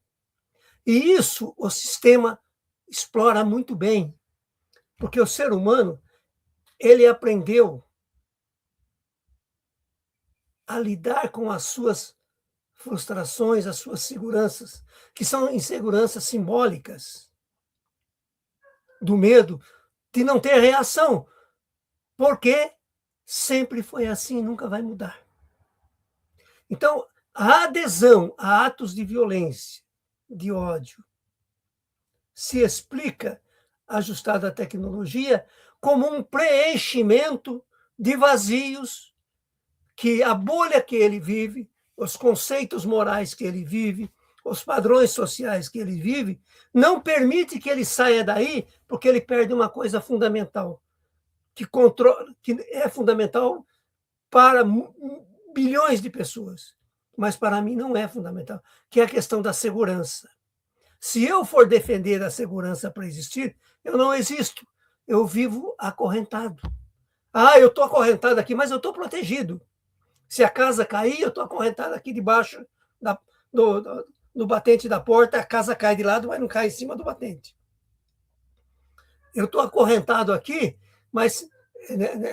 E isso o sistema explora muito bem, porque o ser humano, ele aprendeu a lidar com as suas frustrações, as suas seguranças, que são inseguranças simbólicas, do medo de não ter reação, porque sempre foi assim, nunca vai mudar. Então, a adesão a atos de violência, de ódio, se explica, ajustado à tecnologia, como um preenchimento de vazios que a bolha que ele vive, os conceitos morais que ele vive, os padrões sociais que ele vive, não permite que ele saia daí, porque ele perde uma coisa fundamental, que é fundamental para bilhões de pessoas, mas para mim não é fundamental, que é a questão da segurança. Se eu for defender a segurança para existir, eu não existo, eu vivo acorrentado. Eu estou acorrentado aqui, mas eu estou protegido. Se a casa cair, eu estou acorrentado aqui debaixo do batente da porta, a casa cai de lado, mas não cai em cima do batente. Eu estou acorrentado aqui, mas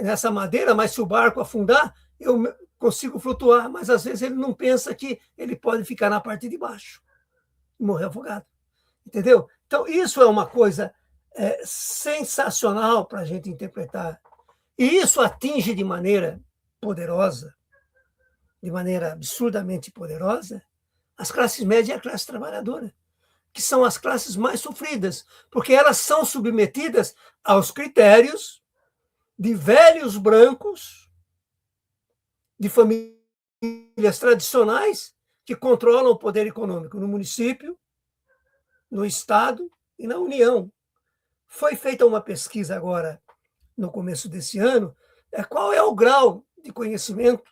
nessa madeira, mas se o barco afundar, eu consigo flutuar, mas às vezes ele não pensa que ele pode ficar na parte de baixo e morrer afogado. Entendeu? Então, isso é uma coisa sensacional para a gente interpretar. E isso atinge de maneira poderosa, de maneira absurdamente poderosa, as classes médias e a classe trabalhadora, que são as classes mais sofridas, porque elas são submetidas aos critérios de velhos brancos, de famílias tradicionais, que controlam o poder econômico no município, no Estado e na União. Foi feita uma pesquisa agora, no começo desse ano, qual é o grau de conhecimento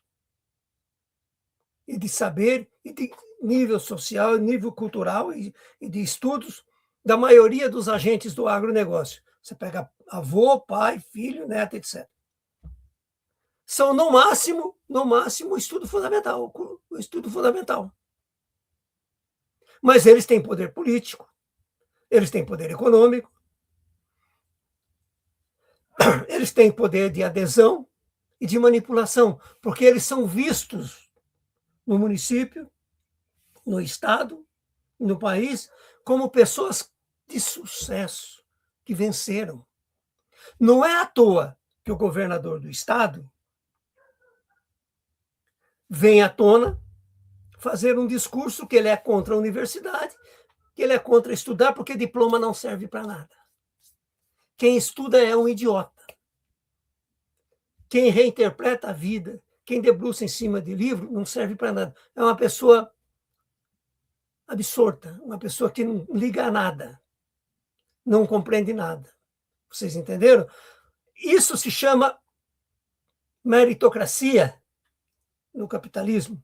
e de saber, e de nível social, nível cultural e de estudos da maioria dos agentes do agronegócio. Você pega avô, pai, filho, neto, etc. São, no máximo, o estudo fundamental. Mas eles têm poder político, eles têm poder econômico, eles têm poder de adesão e de manipulação, porque eles são vistos no município, no Estado, no país, como pessoas de sucesso, que venceram. Não é à toa que o governador do Estado vem à tona fazer um discurso que ele é contra a universidade, que ele é contra estudar, porque diploma não serve para nada. Quem estuda é um idiota. Quem reinterpreta a vida, quem debruça em cima de livro, não serve para nada. É uma pessoa absorta, uma pessoa que não liga a nada, não compreende nada. Vocês entenderam? Isso se chama meritocracia no capitalismo.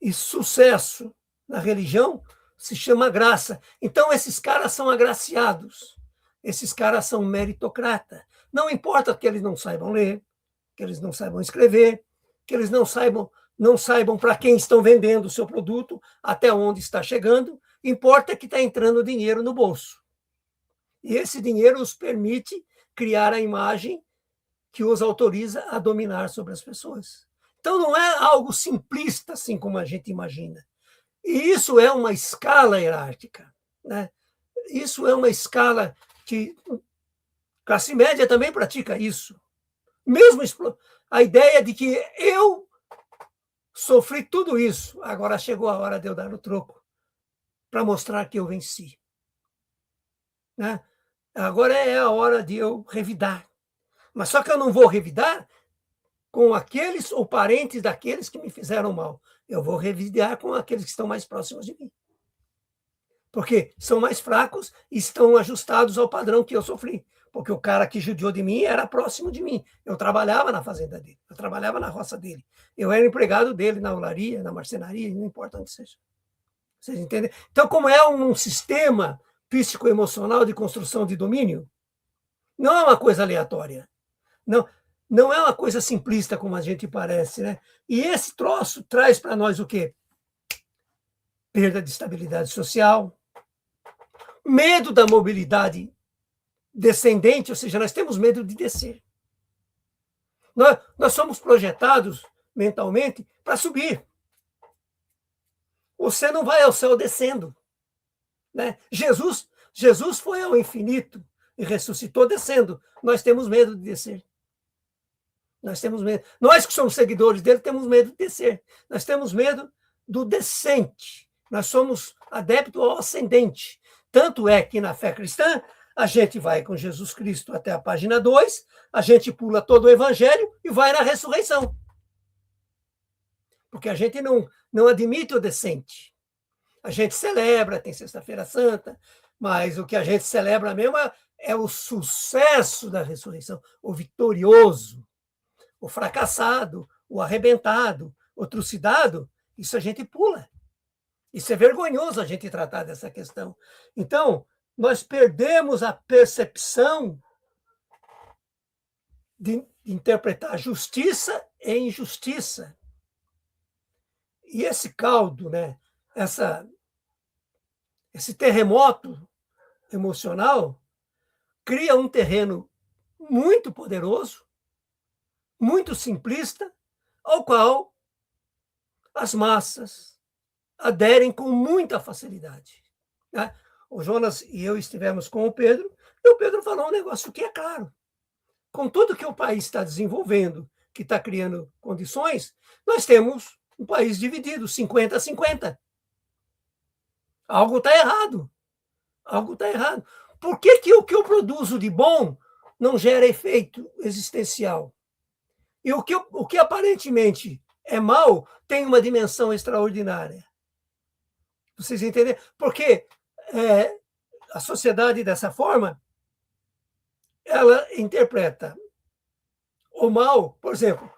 E sucesso na religião se chama graça. Então, esses caras são agraciados. Esses caras são meritocratas. Não importa que eles não saibam ler, que eles não saibam escrever, que eles não saibam para quem estão vendendo o seu produto, até onde está chegando. Importa que está entrando dinheiro no bolso. E esse dinheiro os permite criar a imagem que os autoriza a dominar sobre as pessoas. Então, não é algo simplista, assim como a gente imagina. E isso é uma escala hierárquica, né? Isso é uma escala que classe média também pratica isso. Mesmo a ideia de que eu sofri tudo isso, agora chegou a hora de eu dar o troco para mostrar que eu venci. Né? Agora é a hora de eu revidar. Mas só que eu não vou revidar com aqueles ou parentes daqueles que me fizeram mal. Eu vou revidar com aqueles que estão mais próximos de mim. Porque são mais fracos e estão ajustados ao padrão que eu sofri. Porque o cara que judiou de mim era próximo de mim. Eu trabalhava na fazenda dele, eu trabalhava na roça dele. Eu era empregado dele na olaria, na marcenaria, não importa onde seja. Vocês entendem? Então, como é um sistema psicoemocional de construção de domínio, não é uma coisa aleatória. Não é uma coisa simplista como a gente parece, né? E esse troço traz para nós o quê? Perda de estabilidade social, medo da mobilidade descendente, ou seja, nós temos medo de descer. Nós somos projetados mentalmente para subir. Você não vai ao céu descendo. Né? Jesus foi ao infinito e ressuscitou descendo. Nós temos medo de descer. Nós temos medo. Nós que somos seguidores dele temos medo de descer. Nós temos medo do descente. Nós somos adeptos ao ascendente. Tanto é que na fé cristã, a gente vai com Jesus Cristo até a página 2, a gente pula todo o evangelho e vai na ressurreição. Porque a gente não admite o descente. A gente celebra, tem Sexta-feira Santa, mas o que a gente celebra mesmo é o sucesso da ressurreição, o vitorioso, o fracassado, o arrebentado, o trucidado, isso a gente pula. Isso é vergonhoso a gente tratar dessa questão. Então, nós perdemos a percepção de interpretar justiça e injustiça. E esse caldo, né, esse terremoto emocional, cria um terreno muito poderoso, muito simplista, ao qual as massas aderem com muita facilidade. Né? O Jonas e eu estivemos com o Pedro, e o Pedro falou um negócio que é claro. Com tudo que o país está desenvolvendo, que está criando condições, nós temos um país dividido, 50-50. Algo está errado. Algo está errado. Por que o que eu produzo de bom não gera efeito existencial? E o que aparentemente é mal tem uma dimensão extraordinária. Vocês entendem? Porque a sociedade, dessa forma, ela interpreta o mal. Por exemplo,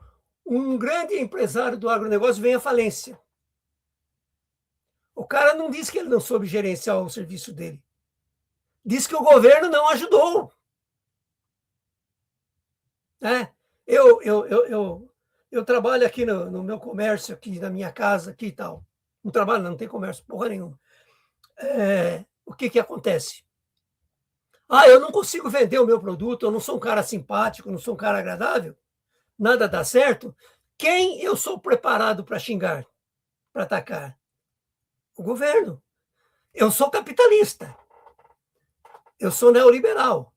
um grande empresário do agronegócio vem à falência. O cara não diz que ele não soube gerenciar o serviço dele. Diz que o governo não ajudou. Eu trabalho aqui no meu comércio, aqui na minha casa, aqui e tal. Não trabalho, não tem comércio porra nenhuma. O que acontece? Eu não consigo vender o meu produto, eu não sou um cara simpático, não sou um cara agradável, nada dá certo. Quem eu sou preparado para xingar, para atacar? O governo. Eu sou capitalista. Eu sou neoliberal.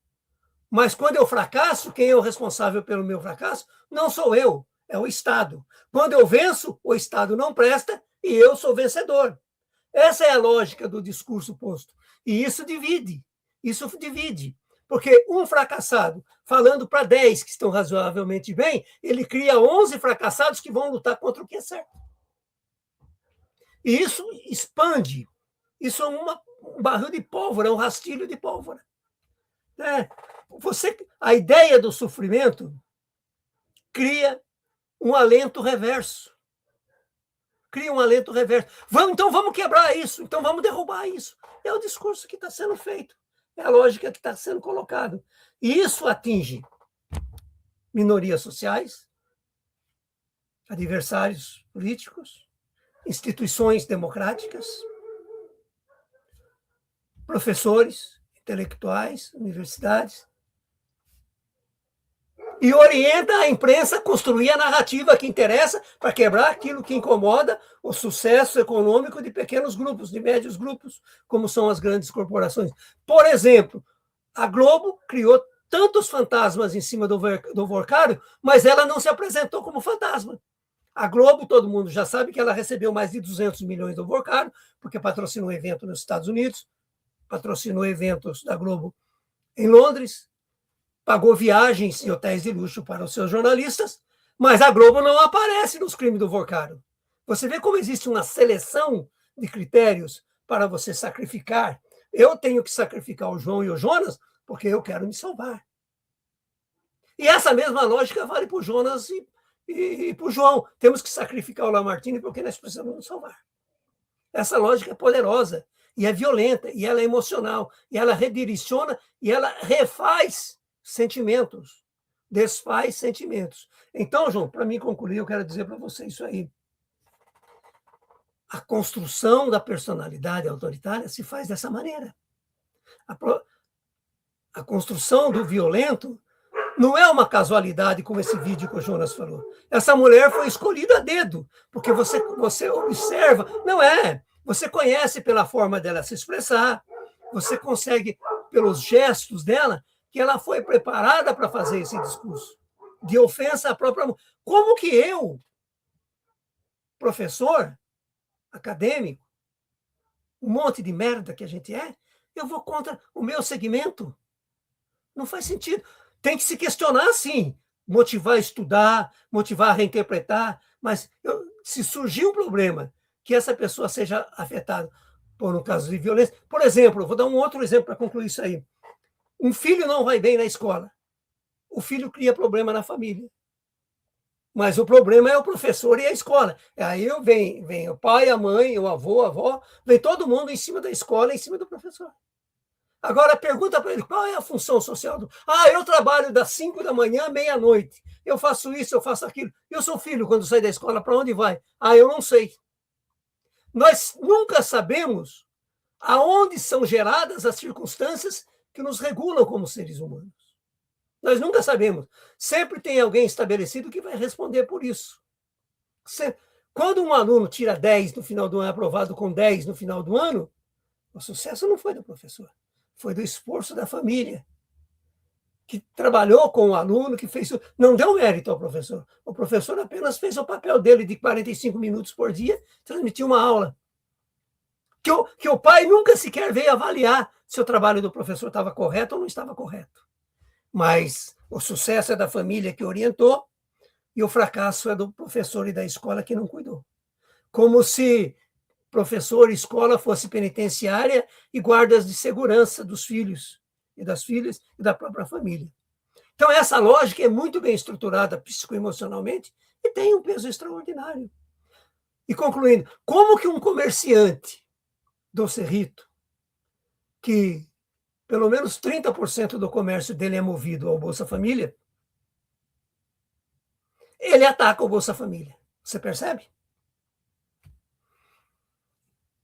Mas quando eu fracasso, quem é o responsável pelo meu fracasso? Não sou eu, é o Estado. Quando eu venço, o Estado não presta e eu sou vencedor. Essa é a lógica do discurso posto. E isso divide. Isso divide. Porque um fracassado, falando para 10 que estão razoavelmente bem, ele cria 11 fracassados que vão lutar contra o que é certo. E isso expande. Isso é um barril de pólvora, é um rastilho de pólvora. A ideia do sofrimento cria um alento reverso. Cria um alento reverso. Então vamos quebrar isso, então vamos derrubar isso. É o discurso que está sendo feito. É a lógica que está sendo colocada. E isso atinge minorias sociais, adversários políticos, instituições democráticas, professores, intelectuais, universidades. E orienta a imprensa a construir a narrativa que interessa para quebrar aquilo que incomoda o sucesso econômico de pequenos grupos, de médios grupos, como são as grandes corporações. Por exemplo, a Globo criou tantos fantasmas em cima do Workário, mas ela não se apresentou como fantasma. A Globo, todo mundo já sabe que ela recebeu mais de 200 milhões do Workário, porque patrocinou um evento nos Estados Unidos, patrocinou eventos da Globo em Londres, pagou viagens e hotéis de luxo para os seus jornalistas, mas a Globo não aparece nos crimes do Workário. Você vê como existe uma seleção de critérios para você sacrificar. Eu tenho que sacrificar o João e o Jonas porque eu quero me salvar. E essa mesma lógica vale para o Jonas e para o João. Temos que sacrificar o Lamartine porque nós precisamos nos salvar. Essa lógica é poderosa, e é violenta, e ela é emocional, e ela redireciona, e ela refaz sentimentos, desfaz sentimentos. Então, João, para mim concluir, eu quero dizer para você isso aí. A construção da personalidade autoritária se faz dessa maneira. A construção do violento não é uma casualidade, como esse vídeo que o Jonas falou. Essa mulher foi escolhida a dedo, porque você observa, não é, você conhece pela forma dela se expressar, você consegue, pelos gestos dela, que ela foi preparada para fazer esse discurso de ofensa à própria mulher. Como que eu, professor, acadêmico, um monte de merda que a gente é, eu vou contra o meu segmento? Não faz sentido. Tem que se questionar, sim, motivar a estudar, motivar a reinterpretar, mas se surgir um problema que essa pessoa seja afetada por um caso de violência, por exemplo, vou dar um outro exemplo para concluir isso aí. Um filho não vai bem na escola, o filho cria problema na família, mas o problema é o professor e a escola. Aí vem o pai, a mãe, o avô, a avó, vem todo mundo em cima da escola, em cima do professor. Agora, pergunta para ele, qual é a função social do... eu trabalho das 5 da manhã à meia-noite. Eu faço isso, eu faço aquilo. E o seu filho, quando sai da escola, para onde vai? Eu não sei. Nós nunca sabemos aonde são geradas as circunstâncias que nos regulam como seres humanos. Nós nunca sabemos. Sempre tem alguém estabelecido que vai responder por isso. Quando um aluno tira 10 no final do ano, é aprovado com 10 no final do ano, o sucesso não foi do professor. Foi do esforço da família, que trabalhou com o aluno, que fez... Não deu mérito ao professor. O professor apenas fez o papel dele de 45 minutos por dia, transmitiu uma aula. Que o pai nunca sequer veio avaliar se o trabalho do professor estava correto ou não estava correto. Mas o sucesso é da família que orientou e o fracasso é do professor e da escola que não cuidou. Como se professor e escola fosse penitenciária e guardas de segurança dos filhos e das filhas e da própria família. Então, essa lógica é muito bem estruturada psicoemocionalmente e tem um peso extraordinário. E concluindo, como que um comerciante do Cerrito, que pelo menos 30% do comércio dele é movido ao Bolsa Família, ele ataca o Bolsa Família. Você percebe?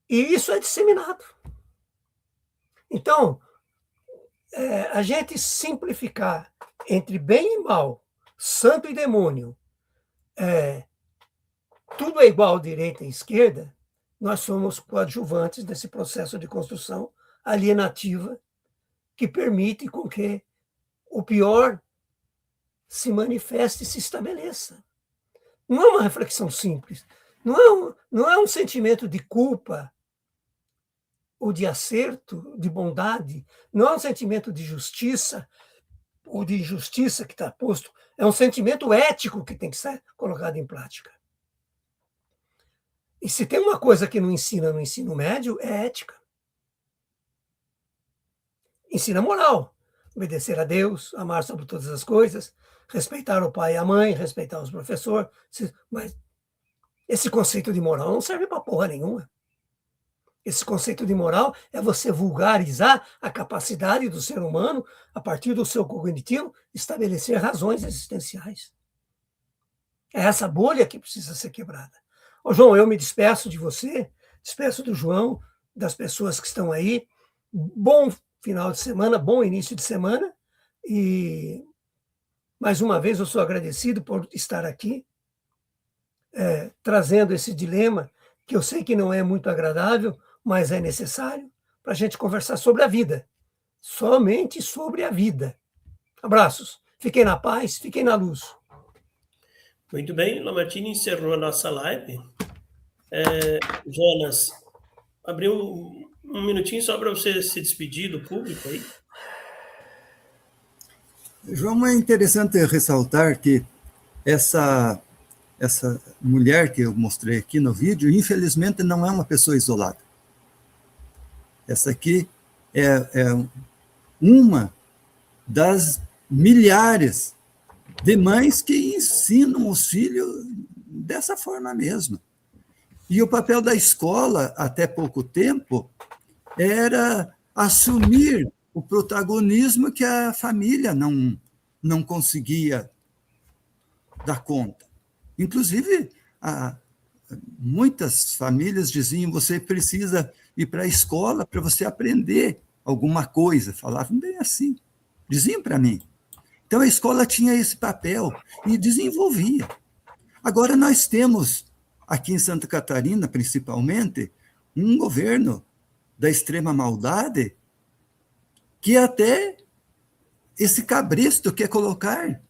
E isso é disseminado. Então, a gente simplificar entre bem e mal, santo e demônio, tudo é igual direita e esquerda, nós somos coadjuvantes desse processo de construção alienativa que permite com que o pior se manifeste e se estabeleça. Não é uma reflexão simples, não é um sentimento de culpa ou de acerto, de bondade, não é um sentimento de justiça ou de injustiça que está posto, é um sentimento ético que tem que ser colocado em prática. E se tem uma coisa que não ensina no ensino médio, é ética. Ensina moral, obedecer a Deus, amar sobre todas as coisas, respeitar o pai e a mãe, respeitar os professores, mas esse conceito de moral não serve para porra nenhuma. Esse conceito de moral é você vulgarizar a capacidade do ser humano, a partir do seu cognitivo, estabelecer razões existenciais. É essa bolha que precisa ser quebrada. Ô, João, eu me despeço de você, despeço do João, das pessoas que estão aí. Bom final de semana, bom início de semana, e Mais uma vez, eu sou agradecido por estar aqui, trazendo esse dilema, que eu sei que não é muito agradável, mas é necessário para a gente conversar sobre a vida. Somente sobre a vida. Abraços. Fiquem na paz, fiquem na luz. Muito bem, Lamartine encerrou a nossa live. Jonas, abriu um minutinho só para você se despedir do público aí. João, é interessante ressaltar que essa mulher que eu mostrei aqui no vídeo, infelizmente, não é uma pessoa isolada. Essa aqui é uma das milhares de mães que ensinam os filhos dessa forma mesmo. E o papel da escola, até pouco tempo, era assumir o protagonismo que a família não conseguia dar conta. Inclusive, muitas famílias diziam: você precisa ir para a escola para você aprender alguma coisa. Falavam bem assim, diziam para mim. Então, a escola tinha esse papel e desenvolvia. Agora, nós temos, aqui em Santa Catarina, principalmente, um governo da extrema maldade que até esse cabresto quer colocar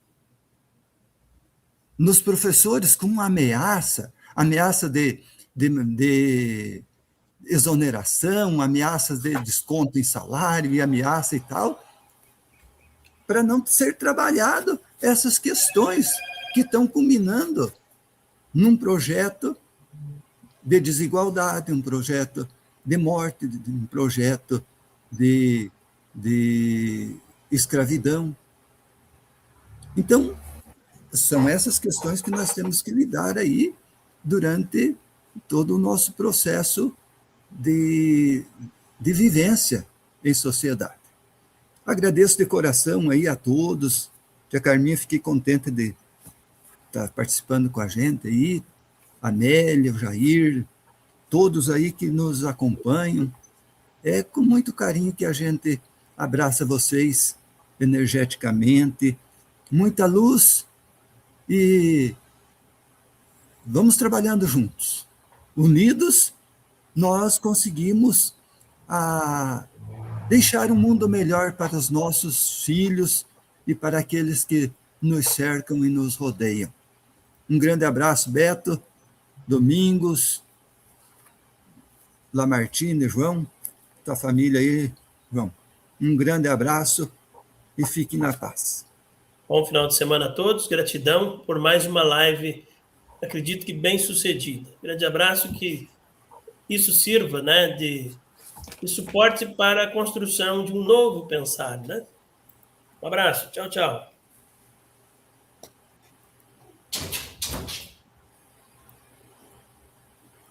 nos professores com uma ameaça de exoneração, ameaças de desconto em salário e ameaça e tal, para não ser trabalhado essas questões que estão culminando num projeto de desigualdade, um projeto de morte, um projeto de escravidão. Então, são essas questões que nós temos que lidar aí durante todo o nosso processo de vivência em sociedade. Agradeço de coração aí a todos. Tia Carminha, fiquei contente de estar participando com a gente aí, a Nélia, o Jair, todos aí que nos acompanham. É com muito carinho que a gente abraça vocês energeticamente, muita luz, e vamos trabalhando juntos. Unidos, nós conseguimos deixar um mundo melhor para os nossos filhos e para aqueles que nos cercam e nos rodeiam. Um grande abraço, Beto, Domingos, Lamartine, João, tua família aí, João. Um grande abraço e fiquem na paz. Bom final de semana a todos, gratidão por mais uma live, acredito que bem sucedida. Grande abraço, que isso sirva, né, de suporte para a construção de um novo pensar, né? Um abraço, tchau, tchau.